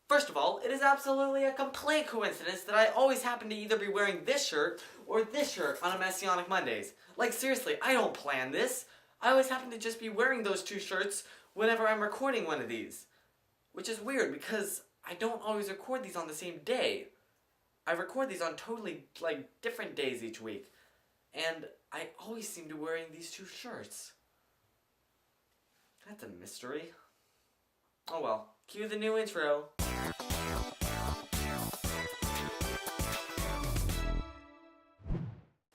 First of all, it is absolutely a complete coincidence that I always happen to either be wearing this shirt or this shirt on a Messianic Mondays. Like seriously, I don't plan this. I always happen to just be wearing those two shirts whenever I'm recording one of these. Which is weird because I don't always record these on the same day. I record these on totally, different days each week. And I always seem to be wearing these two shirts. That's a mystery. Oh well, cue the new intro.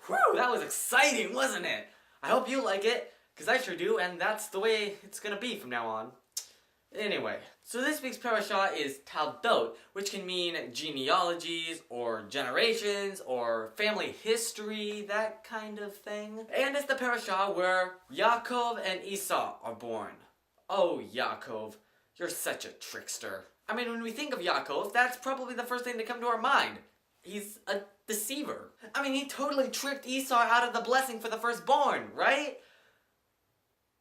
Whew, that was exciting, wasn't it? I hope you like it, because I sure do, and that's the way it's gonna be from now on. Anyway, so this week's parasha is Toldot, which can mean genealogies, or generations, or family history, that kind of thing. And it's the parasha where Yaakov and Easu are born. Oh, Yaakov, you're such a trickster. I mean, when we think of Yaakov, that's probably the first thing to come to our mind. He's a deceiver. I mean, he totally tricked Easu out of the blessing for the firstborn, right?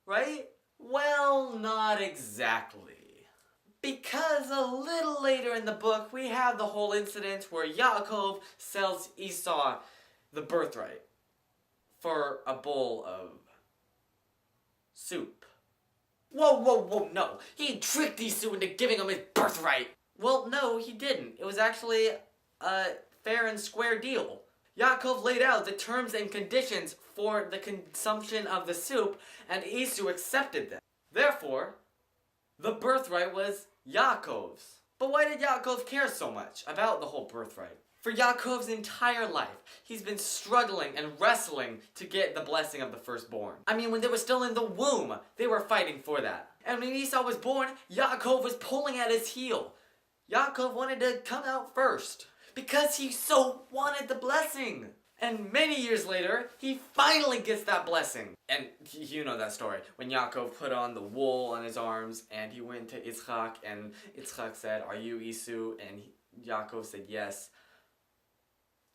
Right? Well, not exactly. Because a little later in the book, we have the whole incident where Yaakov sells Easu the birthright for a bowl of soup. Whoa, no. He tricked Easu into giving him his birthright. Well, no, he didn't. It was actually a fair and square deal. Yaakov laid out the terms and conditions for the consumption of the soup, and Easu accepted them. Therefore, the birthright was Yaakov's. But why did Yaakov care so much about the whole birthright? For Yaakov's entire life, he's been struggling and wrestling to get the blessing of the firstborn. I mean, when they were still in the womb, they were fighting for that. And when Easu was born, Yaakov was pulling at his heel. Yaakov wanted to come out first, because he so wanted the blessing. And many years later, he finally gets that blessing. And you know that story, when Yaakov put on the wool on his arms, and he went to Yitzchak, and Yitzchak said, "Are you Easu?" And Yaakov said, "Yes."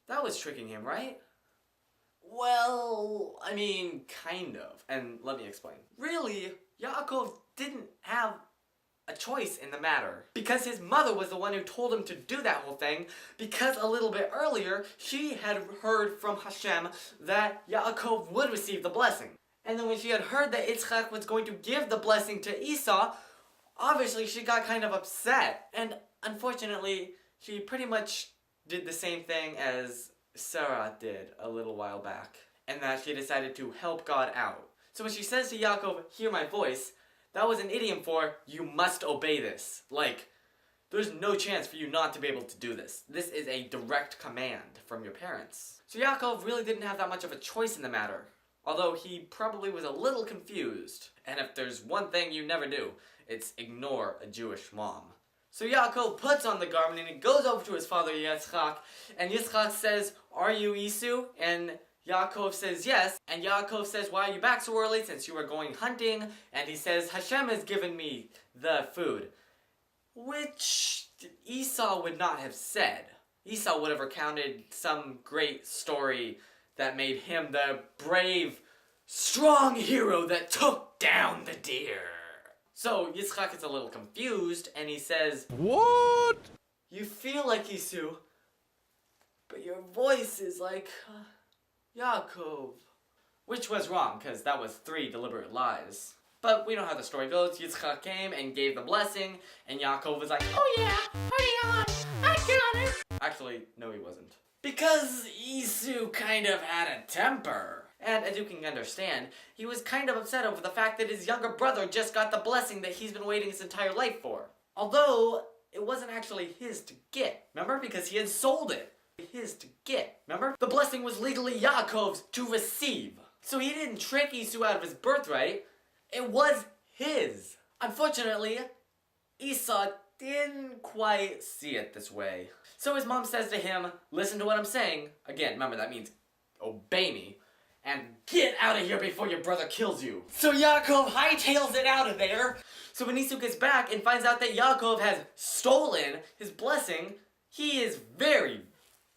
That was tricking him, right? Well, I mean, kind of. And let me explain. Really, Yaakov didn't have a choice in the matter. Because his mother was the one who told him to do that whole thing, because a little bit earlier, she had heard from Hashem that Yaakov would receive the blessing. And then when she had heard that Yitzchak was going to give the blessing to Easu, obviously she got kind of upset. And unfortunately, she pretty much did the same thing as Sarah did a little while back. And that she decided to help God out. So when she says to Yaakov, "Hear my voice," that was an idiom for, you must obey this. Like, there's no chance for you not to be able to do this. This is a direct command from your parents. So Yaakov really didn't have that much of a choice in the matter. Although he probably was a little confused. And if there's one thing you never do, it's ignore a Jewish mom. So Yaakov puts on the garment and he goes over to his father Yitzchak. And Yitzchak says, "Are you Easu?" And Yaakov says yes, and Yaakov says, "Why are you back so early since you were going hunting?" And he says, "Hashem has given me the food." Which Easu would not have said. Easu would have recounted some great story that made him the brave, strong hero that took down the deer. So Yitzchak is a little confused, and he says, "What? You feel like Easu, but your voice is like Yaakov." Which was wrong, because that was 3 deliberate lies. But we know how the story goes. Yitzchak came and gave the blessing, and Yaakov was like, "Oh yeah, party on, I got it." Actually, no he wasn't. Because Easu kind of had a temper. And as you can understand, he was kind of upset over the fact that his younger brother just got the blessing that he's been waiting his entire life for. Although, it wasn't actually his to get, remember? Because he had sold it. His to get, remember? The blessing was legally Yaakov's to receive. So he didn't trick Easu out of his birthright. It was his. Unfortunately, Easu didn't quite see it this way. So his mom says to him, "Listen to what I'm saying." Again, remember that means obey me. "And get out of here before your brother kills you." So Yaakov hightails it out of there. So when Easu gets back and finds out that Yaakov has stolen his blessing, he is very,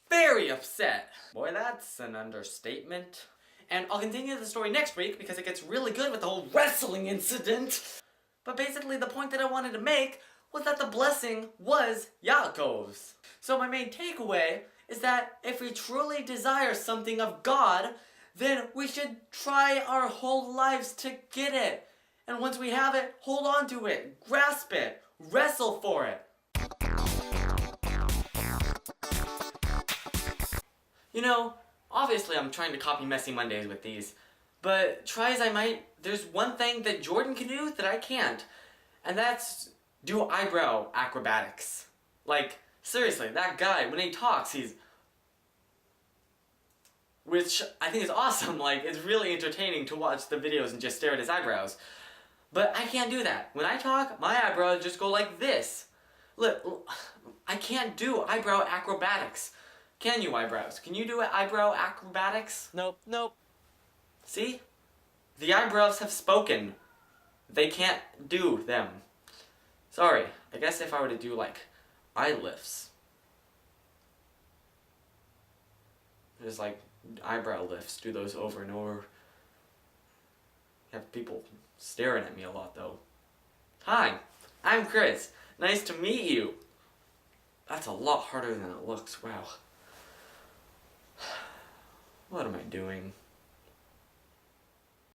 very upset. Boy, that's an understatement. And I'll continue the story next week because it gets really good with the whole wrestling incident. But basically the point that I wanted to make was that the blessing was Yaakov's. So my main takeaway is that if we truly desire something of God, then we should try our whole lives to get it. And once we have it, hold on to it, grasp it, wrestle for it. You know, obviously I'm trying to copy Messy Mondays with these, but try as I might, there's one thing that Jordan can do that I can't, and that's do eyebrow acrobatics. Like, seriously, that guy, when he talks, which I think is awesome, like, it's really entertaining to watch the videos and just stare at his eyebrows. But I can't do that. When I talk, my eyebrows just go like this. Look, I can't do eyebrow acrobatics. Can you, eyebrows? Can you do eyebrow acrobatics? Nope. See? The eyebrows have spoken. They can't do them. Sorry, I guess if I were to do, like, eye lifts. Just, like, eyebrow lifts. Do those over and over. Have people staring at me a lot, though. Hi, I'm Chris. Nice to meet you. That's a lot harder than it looks. Wow. What am I doing?